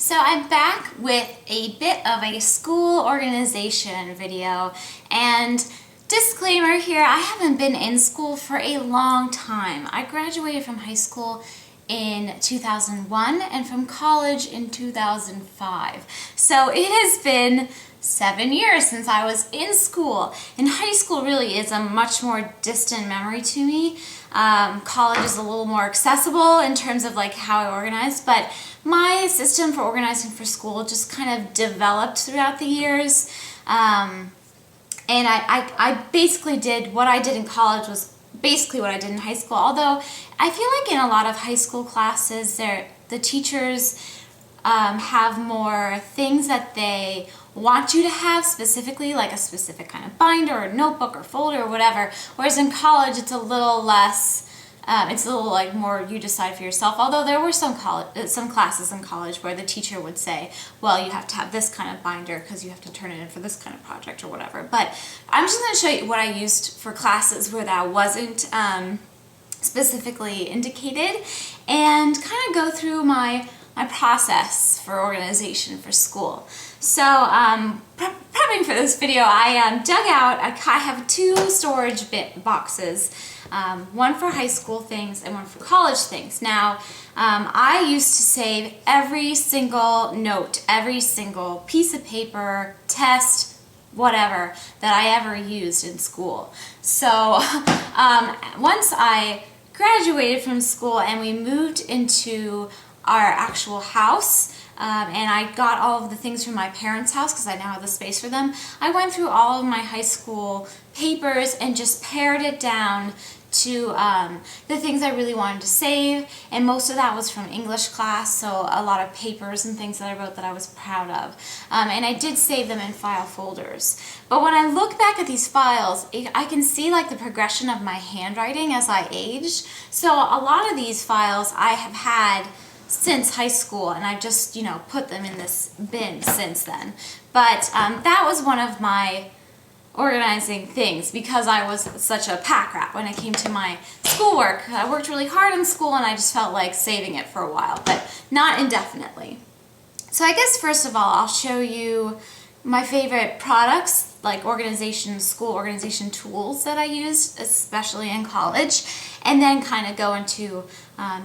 So I'm back with a bit of a school organization video, and disclaimer here, I haven't been in school for a long time. I graduated from high school in 2001 and from college in 2005. So it has been 7 years since I was in school, and high school really is a much more distant memory to me. College is a little more accessible in terms of like how I organize, but my system for organizing for school just kind of developed throughout the years. And I basically did what I did in college was basically what I did in high school, although I feel like in a lot of high school classes the teachers have more things that they want you to have specifically, like a specific kind of binder or notebook or folder or whatever, whereas in college it's a little less, it's a little like more you decide for yourself, although there were some classes in college where the teacher would say, well, you have to have this kind of binder because you have to turn it in for this kind of project or whatever. But I'm just going to show you what I used for classes where that wasn't specifically indicated, and kind of go through my process for organization for school. So prepping for this video, I dug out, I have two storage boxes, one for high school things and one for college things. Now, I used to save every single note, every single piece of paper, test, whatever, that I ever used in school. So once I graduated from school and we moved into our actual house, and I got all of the things from my parents' house because I now have the space for them, I went through all of my high school papers and just pared it down to the things I really wanted to save, and most of that was from English class, so a lot of papers and things that I wrote that I was proud of. And I did save them in file folders. But when I look back at these files, I can see like the progression of my handwriting as I aged. So a lot of these files I have had since high school, and I've just, you know, put them in this bin since then. But that was one of my organizing things because I was such a pack rat when it came to my schoolwork. I worked really hard in school and I just felt like saving it for a while, but not indefinitely. So I guess first of all, I'll show you my favorite products, like school organization tools that I used, especially in college, and then kind of go into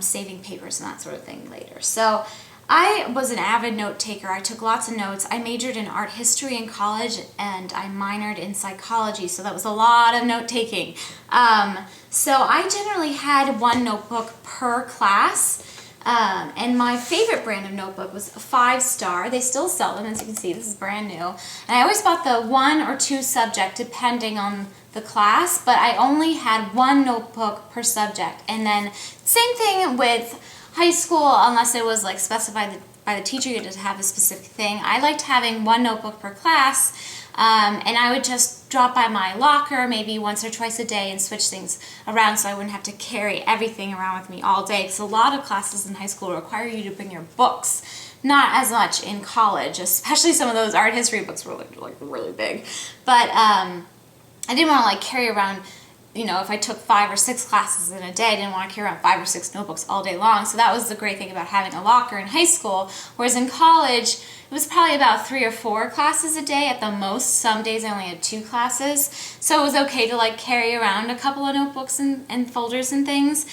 saving papers and that sort of thing later. So I was an avid note taker. I took lots of notes. I majored in art history in college and I minored in psychology, so that was a lot of note taking. So I generally had one notebook per class. And my favorite brand of notebook was a 5-star. They still sell them, as you can see, this is brand new. And I always bought the 1 or 2 subject depending on the class, but I only had one notebook per subject. And then same thing with high school, unless it was like specified by the teacher you had to have a specific thing. I liked having one notebook per class, and I would just drop by my locker maybe once or twice a day and switch things around so I wouldn't have to carry everything around with me all day, because a lot of classes in high school require you to bring your books. Not as much in college, especially some of those art history books were like really big. But I didn't want to like carry around, you know, if I took 5 or 6 classes in a day, I didn't want to carry around 5 or 6 notebooks all day long. So that was the great thing about having a locker in high school. Whereas in college, it was probably about 3 or 4 classes a day at the most. Some days I only had 2 classes. So it was okay to like carry around a couple of notebooks and folders and things.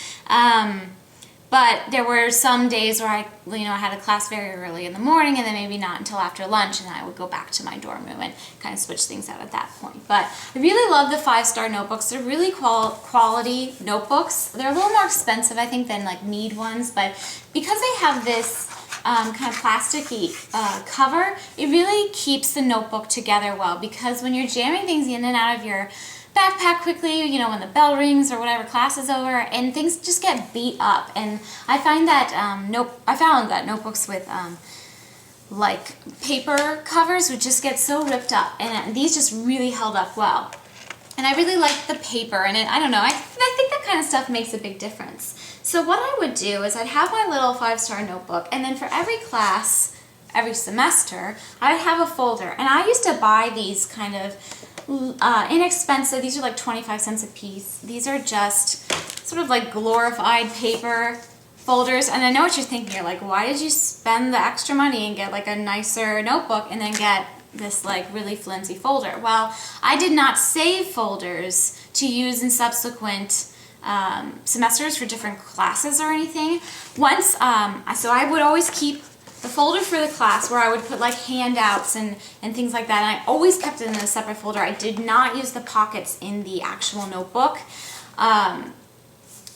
But there were some days where I had a class very early in the morning and then maybe not until after lunch, and I would go back to my dorm room and kind of switch things out at that point. But I really love the 5-star notebooks. They're really quality notebooks. They're a little more expensive, I think, than like Mead ones, but because they have this kind of plasticky cover, it really keeps the notebook together well, because when you're jamming things in and out of your backpack quickly, you know, when the bell rings or whatever, class is over, and things just get beat up. And I find that I found that notebooks with like paper covers would just get so ripped up, and these just really held up well. And I really liked the paper, and I don't know, I think that kind of stuff makes a big difference. So what I would do is I'd have my little 5-star notebook, and then for every class, every semester, I'd have a folder. And I used to buy these kind of inexpensive, these are like 25 cents a piece. These are just sort of like glorified paper folders, and I know what you're thinking. You're like, why did you spend the extra money and get like a nicer notebook and then get this like really flimsy folder? Well, I did not save folders to use in subsequent semesters for different classes or anything. Once, so I would always keep the folder for the class where I would put like handouts and things like that, and I always kept it in a separate folder. I did not use the pockets in the actual notebook.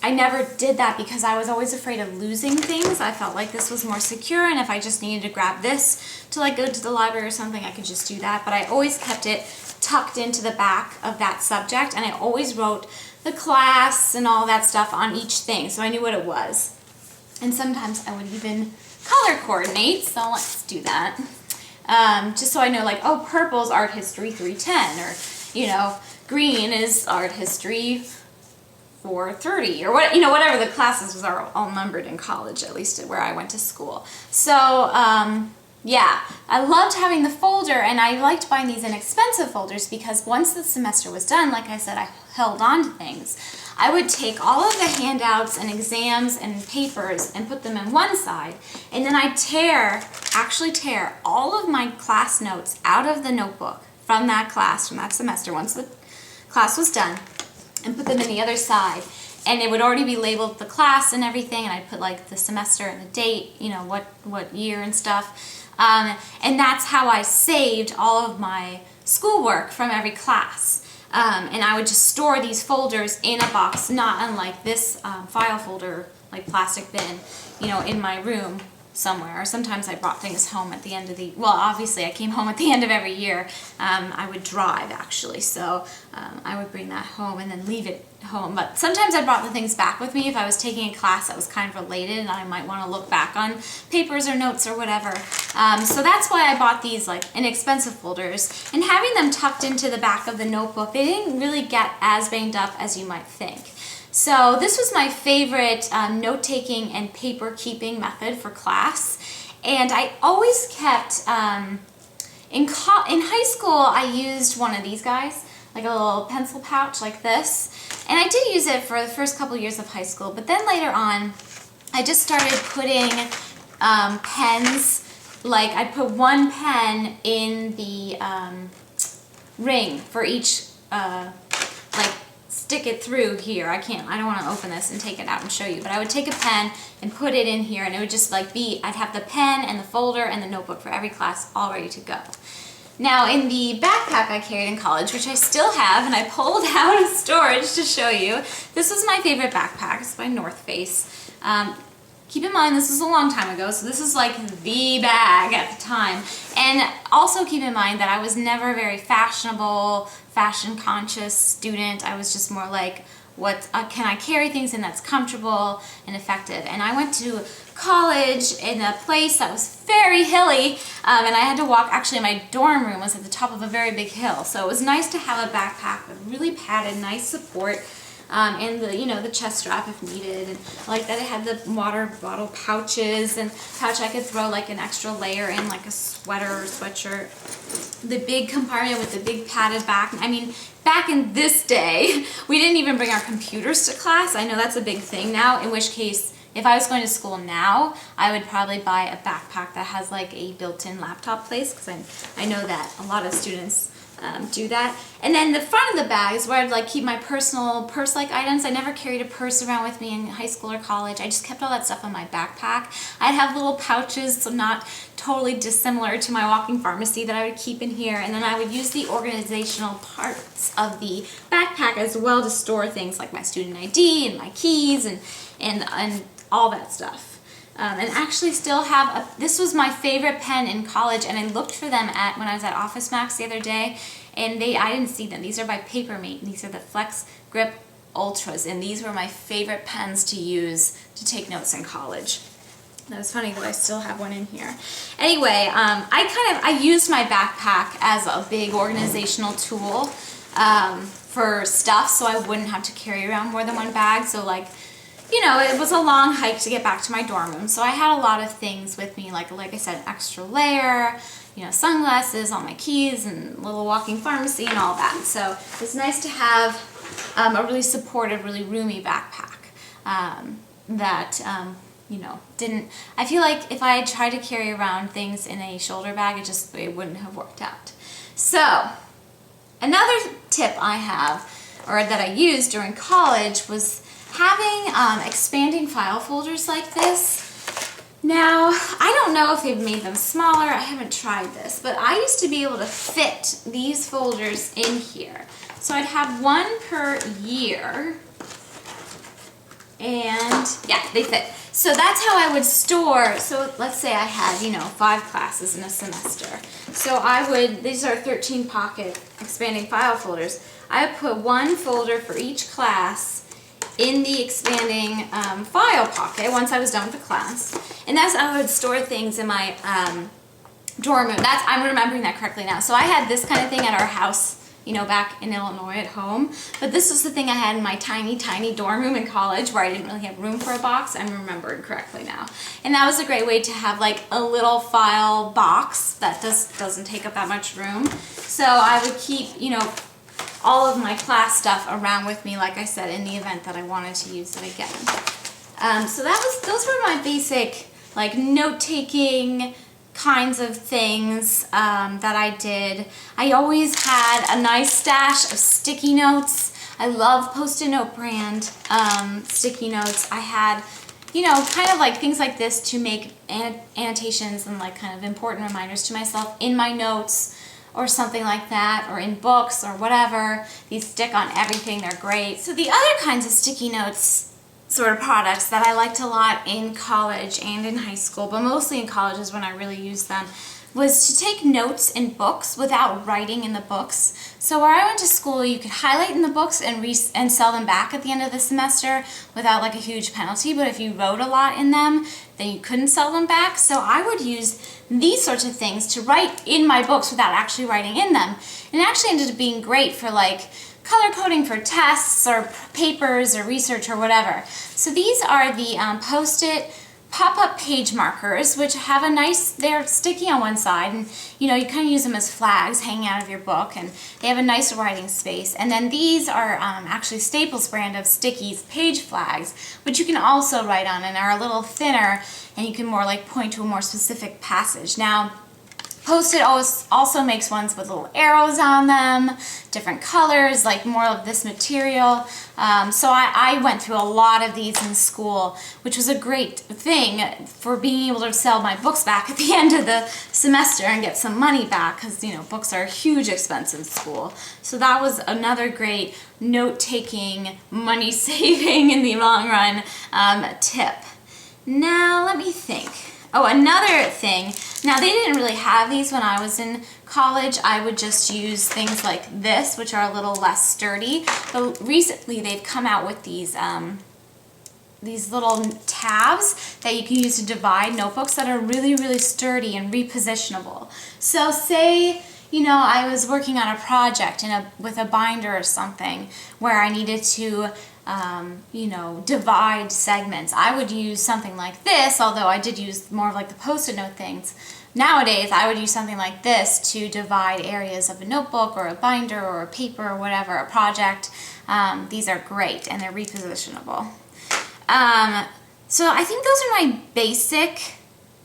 I never did that because I was always afraid of losing things. I felt like this was more secure, and if I just needed to grab this to like go to the library or something, I could just do that. But I always kept it tucked into the back of that subject, and I always wrote the class and all that stuff on each thing, so I knew what it was. And sometimes I would even color coordinate, so let's do that. Just so I know, like, oh, purple's art history 310, or, you know, green is art history 430, or what, you know, whatever the classes are all numbered in college, at least where I went to school. So, yeah, I loved having the folder, and I liked buying these inexpensive folders because once the semester was done, like I said, I held on to things. I would take all of the handouts and exams and papers and put them in one side, and then I'd actually tear all of my class notes out of the notebook from that class, from that semester, once the class was done, and put them in the other side. And it would already be labeled the class and everything, and I'd put like the semester and the date, you know, what year and stuff. And that's how I saved all of my schoolwork from every class. And I would just store these folders in a box, not unlike this file folder, like plastic bin, you know, in my room somewhere. Or sometimes I brought things home at the end of well, obviously I came home at the end of every year. I would drive, actually, so I would bring that home and then leave it home. But sometimes I brought the things back with me if I was taking a class that was kind of related and I might want to look back on papers or notes or whatever. So that's why I bought these like inexpensive folders, and having them tucked into the back of the notebook, they didn't really get as banged up as you might think. So this was my favorite note-taking and paper-keeping method for class, and I always kept, in high school I used one of these guys, like a little pencil pouch like this, and I did use it for the first couple years of high school, but then later on I just started putting pens, like I put one pen in the ring for each, like, stick it through here. I don't want to open this and take it out and show you, but I would take a pen and put it in here, and it would just like I'd have the pen and the folder and the notebook for every class all ready to go. Now in the backpack I carried in college, which I still have, and I pulled out of storage to show you, this was my favorite backpack. It's by North Face. Keep in mind, this was a long time ago, so this is like the bag at the time. And also keep in mind that I was never a very fashionable, fashion-conscious student. I was just more like, what can I carry things in that's comfortable and effective? And I went to college in a place that was very hilly, and I had to walk, actually my dorm room was at the top of a very big hill, so it was nice to have a backpack with really padded, nice support, and the, you know, the chest strap if needed, and like that it had the water bottle pouches and pouch I could throw like an extra layer in, like a sweater or sweatshirt. The big compartment with the big padded back. I mean, back in this day, we didn't even bring our computers to class. I know that's a big thing now, in which case, if I was going to school now, I would probably buy a backpack that has like a built-in laptop place, because I know that a lot of students do that. And then the front of the bag is where I'd like keep my personal purse-like items. I never carried a purse around with me in high school or college. I just kept all that stuff in my backpack. I'd have little pouches, so not totally dissimilar to my walking pharmacy, that I would keep in here. And then I would use the organizational parts of the backpack as well to store things like my student ID and my keys and all that stuff. And actually still have this was my favorite pen in college, and I looked for them when I was at Office Max the other day, and I didn't see them. These are by Papermate, and these are the Flex Grip Ultras, and these were my favorite pens to use to take notes in college. That was funny that I still have one in here. Anyway, I used my backpack as a big organizational tool for stuff, so I wouldn't have to carry around more than one bag. So like, you know, it was a long hike to get back to my dorm room, so I had a lot of things with me, like I said, extra layer, you know, sunglasses, all my keys, and little walking pharmacy and all that. So it's nice to have a really supportive, really roomy backpack that you know, I feel like if I had tried to carry around things in a shoulder bag, it wouldn't have worked out. So, another tip I have, or that I used during college, was having expanding file folders like this. Now, I don't know if they've made them smaller, I haven't tried this, but I used to be able to fit these folders in here. So I'd have one per year, and yeah, they fit. So that's how I would store, so let's say I had, you know, 5 classes in a semester. So these are 13 pocket expanding file folders. I would put one folder for each class in the expanding file pocket once I was done with the class. And that's how I would store things in my dorm room. I'm remembering that correctly now. So I had this kind of thing at our house, you know, back in Illinois at home. But this was the thing I had in my tiny, tiny dorm room in college where I didn't really have room for a box. I'm remembering correctly now. And that was a great way to have like a little file box that doesn't take up that much room. So I would keep, you know, all of my class stuff around with me, like I said, in the event that I wanted to use it again. So those were my basic, like, note-taking kinds of things that I did. I always had a nice stash of sticky notes. I love Post-it Note brand sticky notes. I had, you know, kind of like things like this to make annotations and like kind of important reminders to myself in my notes, or something like that, or in books, or whatever. These stick on everything, they're great. So the other kinds of sticky notes sort of products that I liked a lot in college and in high school, but mostly in college is when I really used them, was to take notes in books without writing in the books. So where I went to school, you could highlight in the books and sell them back at the end of the semester without like a huge penalty, but if you wrote a lot in them, then you couldn't sell them back. So I would use these sorts of things to write in my books without actually writing in them. And it actually ended up being great for like color coding for tests or papers or research or whatever. So these are the Post-it pop-up page markers, which have a nice, they're sticky on one side, and you know, you kind of use them as flags hanging out of your book, and they have a nice writing space. And then these are actually Staples brand of stickies page flags, which you can also write on and are a little thinner, and you can more like point to a more specific passage. Now, Post-it also makes ones with little arrows on them, different colors, like more of this material. So I went through a lot of these in school, which was a great thing for being able to sell my books back at the end of the semester and get some money back, because, you know, books are a huge expense in school. So that was another great note-taking, money-saving in the long run tip. Now, let me think. Oh, another thing, now they didn't really have these when I was in college. I would just use things like this, which are a little less sturdy. But recently they've come out with these little tabs that you can use to divide notebooks that are really, really sturdy and repositionable. So say, you know, I was working on a project with a binder or something where I needed to you know, divide segments. I would use something like this, although I did use more of like the Post-it note things. Nowadays, I would use something like this to divide areas of a notebook or a binder or a paper or whatever, a project. These are great and they're repositionable. So I think those are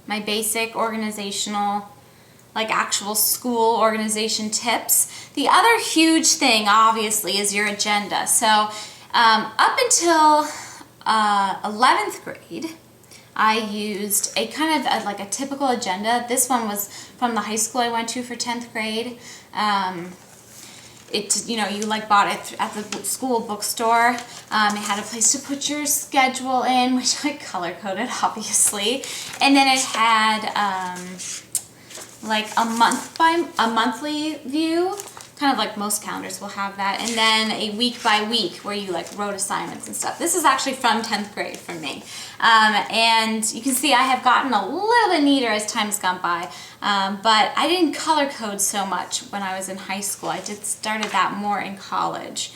my basic organizational, like actual school organization tips. The other huge thing, obviously, is your agenda. So up until 11th grade, I used a kind of like a typical agenda. This one was from the high school I went to for 10th grade. You know, you like bought it at the school bookstore. It had a place to put your schedule in, which I color coded, obviously. And then it had like a monthly view, kind of like most calendars will have that, and then a week by week where you like wrote assignments and stuff. This is actually from 10th grade for me. And you can see I have gotten a little bit neater as time's gone by, but I didn't color code so much when I was in high school. I started that more in college.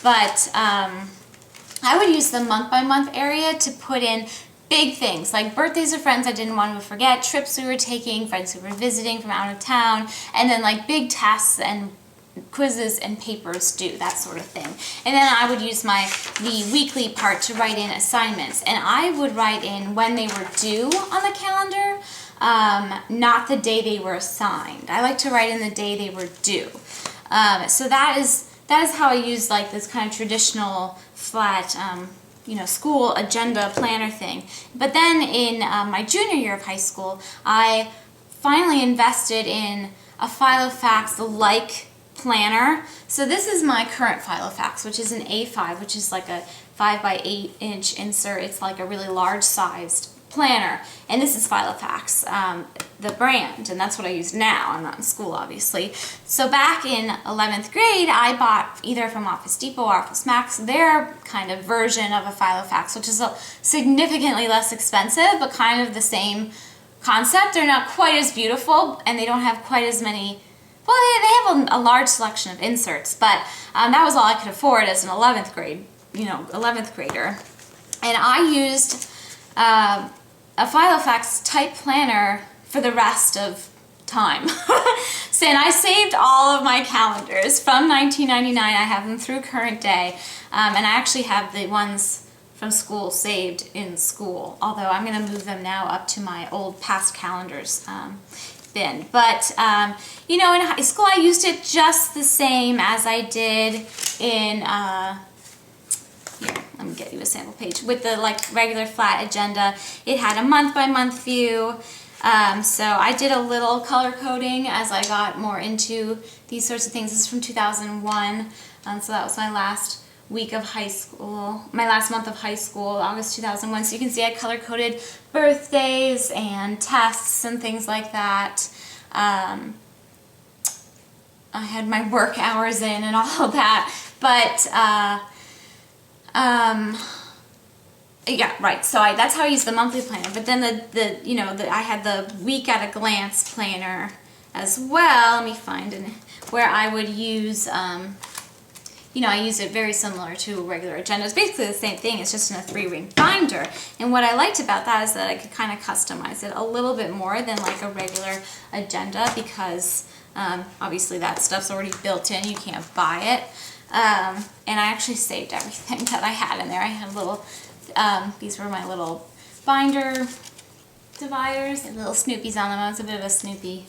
But I would use the month by month area to put in big things like birthdays of friends I didn't want to forget, trips we were taking, friends who were visiting from out of town, and then like big tests and quizzes and papers due, that sort of thing. And then I would use the weekly part to write in assignments. And I would write in when they were due on the calendar, not the day they were assigned. I like to write in the day they were due. So that is how I use like this kind of traditional flat, school agenda planner thing. But then in my junior year of high school, I finally invested in a Filofax-like planner. So this is my current Filofax, which is an A5, which is like a 5 by 8 inch insert. It's like a really large sized planner. And this is Filofax, the brand, and that's what I use now. I'm not in school, obviously. So back in 11th grade, I bought either from Office Depot or Office Max their kind of version of a Filofax, which is significantly less expensive, but kind of the same concept. They're not quite as beautiful, and they don't have quite as many. Well, they have a large selection of inserts, but that was all I could afford as an 11th grader. And I used a Filofax type planner for the rest of time. So, and I saved all of my calendars from 1999. I have them through current day, and I actually have the ones from school saved in school, although I'm going to move them now up to my old past calendars bin. But in high school I used it just the same as I did in here, let me get you a sample page with the regular flat agenda. It had a month by month view. So I did a little color coding as I got more into these sorts of things. This is from 2001, so that was my last week of high school, my last month of high school, August 2001. So you can see I color coded birthdays and tests and things like that. I had my work hours in and all of that, but yeah, right. So that's how I use the monthly planner. But then I had the week at a glance planner as well. Let me find it, where I would use I use it very similar to a regular agenda. It's basically the same thing. It's just in a 3-ring binder. And what I liked about that is that I could kind of customize it a little bit more than like a regular agenda, because obviously that stuff's already built in. You can't buy it. And I actually saved everything that I had in there. I had little, these were my little binder dividers and little Snoopies on them. I was a bit of a Snoopy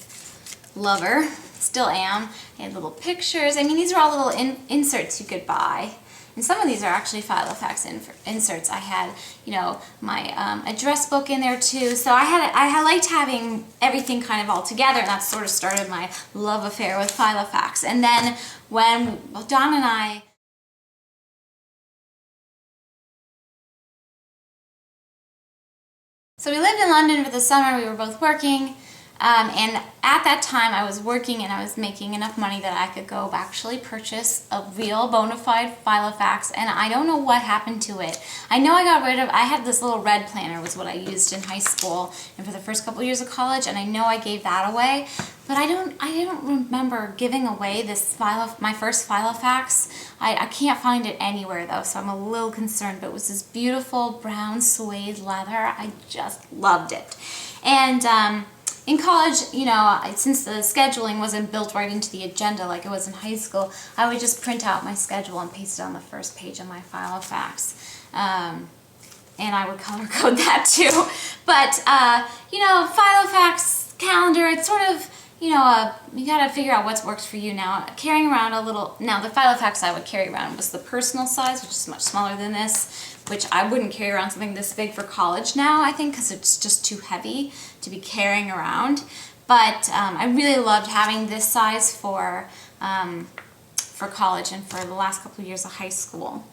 lover. Still am. I had little pictures. I mean, these are all little inserts you could buy. And some of these are actually Filofax inserts. I had, my address book in there too. So I liked having everything kind of all together, and that sort of started my love affair with Filofax. And then when Don and I So we lived in London for the summer. We were both working. And at that time I was working and I was making enough money that I could go actually purchase a real bona fide Filofax, and I don't know what happened to it. I know I had this little red planner was what I used in high school and for the first couple years of college, and I know I gave that away, but I don't remember giving away my first Filofax. I can't find it anywhere though, so I'm a little concerned, but it was this beautiful brown suede leather. I just loved it. And in college, since the scheduling wasn't built right into the agenda like it was in high school, I would just print out my schedule and paste it on the first page of my Filofax. And I would color code that too. But, Filofax calendar, it's sort of, you gotta figure out what works for you now. Carrying around the Filofax I would carry around was the personal size, which is much smaller than this, which I wouldn't carry around something this big for college now, I think, because it's just too heavy to be carrying around. But I really loved having this size for college and for the last couple of years of high school.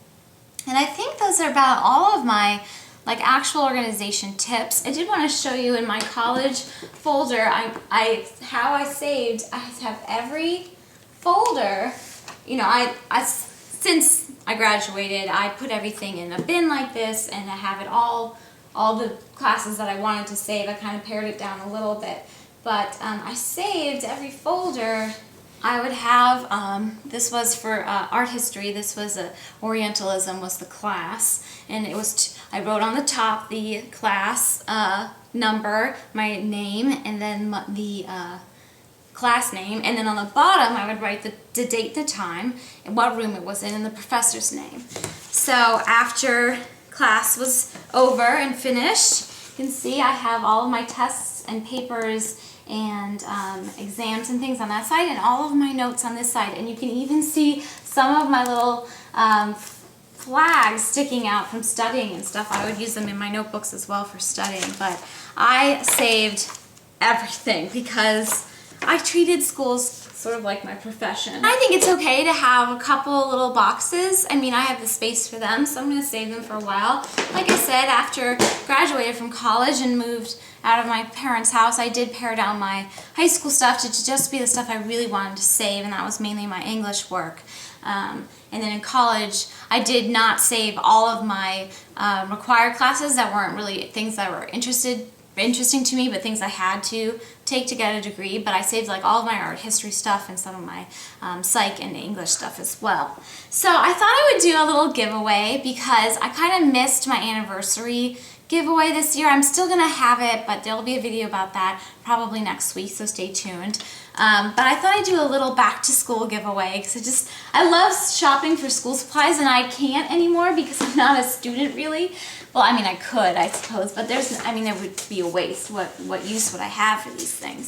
And I think those are about all of my actual organization tips. I did want to show you in my college folder how I saved. I have every folder. Since I graduated, I put everything in a bin like this, and I have it all the classes that I wanted to save. I kind of pared it down a little bit, but I saved every folder. I would have, this was for art history, this was Orientalism was the class, and it was, I wrote on the top the class number, my name, and then the class name, and then on the bottom I would write the date, the time, and what room it was in, and the professor's name. So after class was over and finished, you can see I have all of my tests and papers and exams and things on that side, and all of my notes on this side. And you can even see some of my little flags sticking out from studying and stuff. I would use them in my notebooks as well for studying, but I saved everything because I treated schools sort of like my profession. I think it's okay to have a couple little boxes. I mean, I have the space for them, so I'm going to save them for a while. Like I said, after graduated from college and moved out of my parents' house, I did pare down my high school stuff to just be the stuff I really wanted to save, and that was mainly my English work. And then in college, I did not save all of my required classes that weren't really things that were interesting to me, but things I had to take to get a degree. But I saved like all of my art history stuff and some of my psych and English stuff as well. So I thought I would do a little giveaway because I kind of missed my anniversary giveaway this year. I'm still gonna have it, but there'll be a video about that probably next week, so stay tuned. But I thought I'd do a little back to school giveaway because I love shopping for school supplies, and I can't anymore because I'm not a student really. Well, I mean, I could, I suppose, but there would be a waste. What use would I have for these things?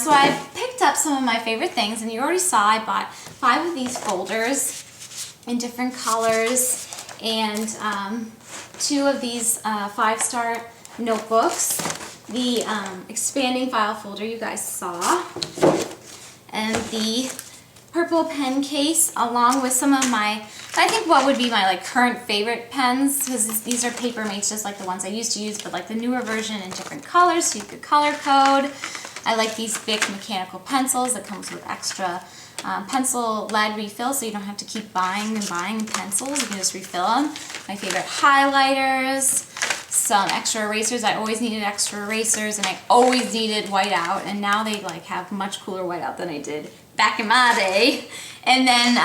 So I picked up some of my favorite things, and you already saw I bought 5 of these folders in different colors, and 2 of these 5-star notebooks, the expanding file folder you guys saw, and the purple pen case, along with some of my, I think what would be my like current favorite pens, because these are paper mates just like the ones I used to use, but like the newer version in different colors, so you could color code. I like these big mechanical pencils that comes with extra pencil lead refill, so you don't have to keep buying pencils. You can just refill them. My favorite highlighters, some extra erasers. I always needed extra erasers, and I always needed whiteout, and now they like have much cooler whiteout than I did back in my day. And then,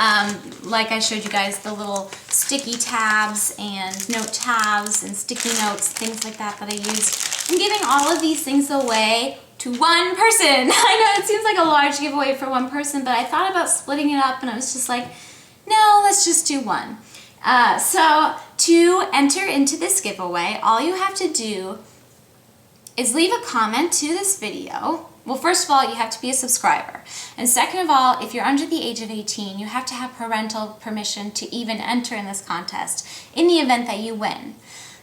like I showed you guys, the little sticky tabs and note tabs and sticky notes, things like that I use. I'm giving all of these things away to one person. I know it seems like a large giveaway for one person, but I thought about splitting it up, and I was just like, no, let's just do one. So to enter into this giveaway, all you have to do is leave a comment to this video. Well, first of all, you have to be a subscriber. And second of all, if you're under the age of 18, you have to have parental permission to even enter in this contest in the event that you win.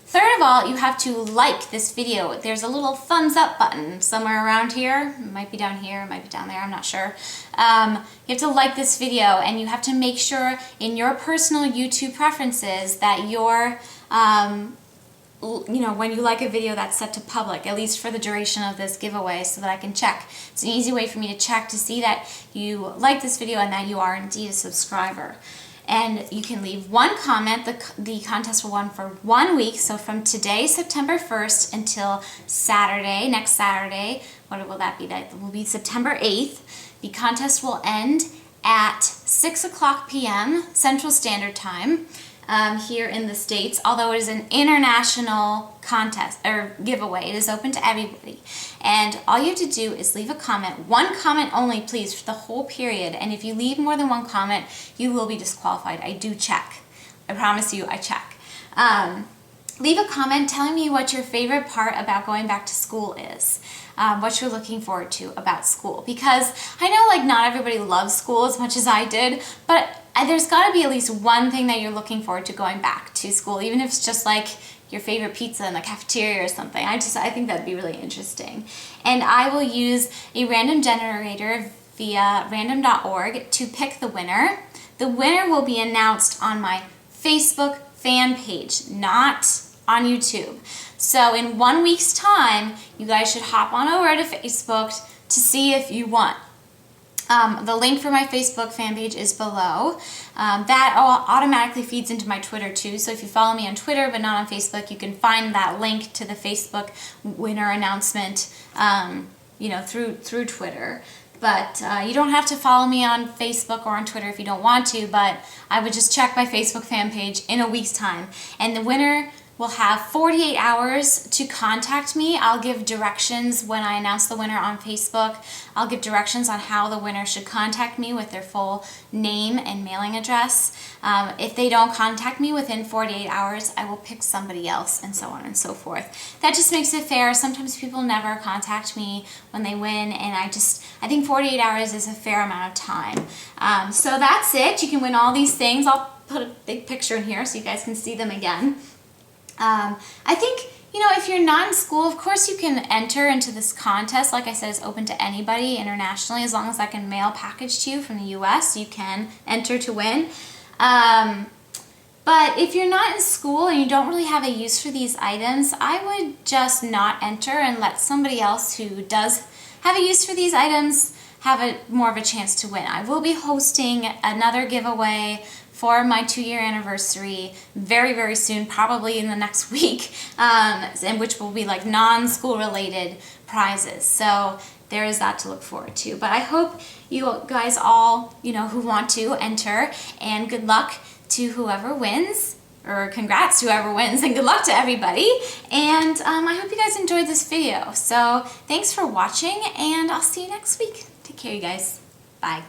Third of all, you have to like this video. There's a little thumbs up button somewhere around here. It might be down here, it might be down there, I'm not sure. You have to like this video, and you have to make sure in your personal YouTube preferences that your when you like a video, that's set to public, at least for the duration of this giveaway, so that I can check. It's an easy way for me to check to see that you like this video and that you are indeed a subscriber. And you can leave one comment. The contest will run for 1 week, so from today, September 1st, until Saturday, next Saturday. What will that be? That will be September 8th. The contest will end at 6:00 p.m. Central Standard Time. Here in the States, although it is an international contest or giveaway. It is open to everybody. And all you have to do is leave a comment, one comment only please, for the whole period. And if you leave more than one comment, you will be disqualified. I do check. I promise you, I check. Leave a comment telling me what your favorite part about going back to school is. What you're looking forward to about school. Because I know like not everybody loves school as much as I did, but there's got to be at least one thing that you're looking forward to going back to school, even if it's just like your favorite pizza in the cafeteria or something. I think that'd be really interesting. And I will use a random generator via random.org to pick the winner. The winner will be announced on my Facebook fan page, not on YouTube. So in 1 week's time, you guys should hop on over to Facebook to see if you won. The link for my Facebook fan page is below. That automatically feeds into my Twitter too, so if you follow me on Twitter but not on Facebook, you can find that link to the Facebook winner announcement through Twitter. But you don't have to follow me on Facebook or on Twitter if you don't want to, but I would just check my Facebook fan page in a week's time. And the winner will have 48 hours to contact me. I'll give directions when I announce the winner on Facebook. I'll give directions on how the winner should contact me with their full name and mailing address. If they don't contact me within 48 hours, I will pick somebody else, and so on and so forth. That just makes it fair. Sometimes people never contact me when they win, and I think 48 hours is a fair amount of time. So that's it. You can win all these things. I'll put a big picture in here so you guys can see them again. I think, if you're not in school, of course you can enter into this contest. Like I said, it's open to anybody internationally. As long as I can mail package to you from the US, you can enter to win. But if you're not in school and you don't really have a use for these items, I would just not enter and let somebody else who does have a use for these items have more of a chance to win. I will be hosting another giveaway for my 2-year anniversary very, very soon, probably in the next week, and which will be like non-school related prizes. So there is that to look forward to. But I hope you guys all, who want to enter, and good luck to whoever wins, or congrats to whoever wins, and good luck to everybody. And I hope you guys enjoyed this video. So thanks for watching, and I'll see you next week. Take care, you guys. Bye.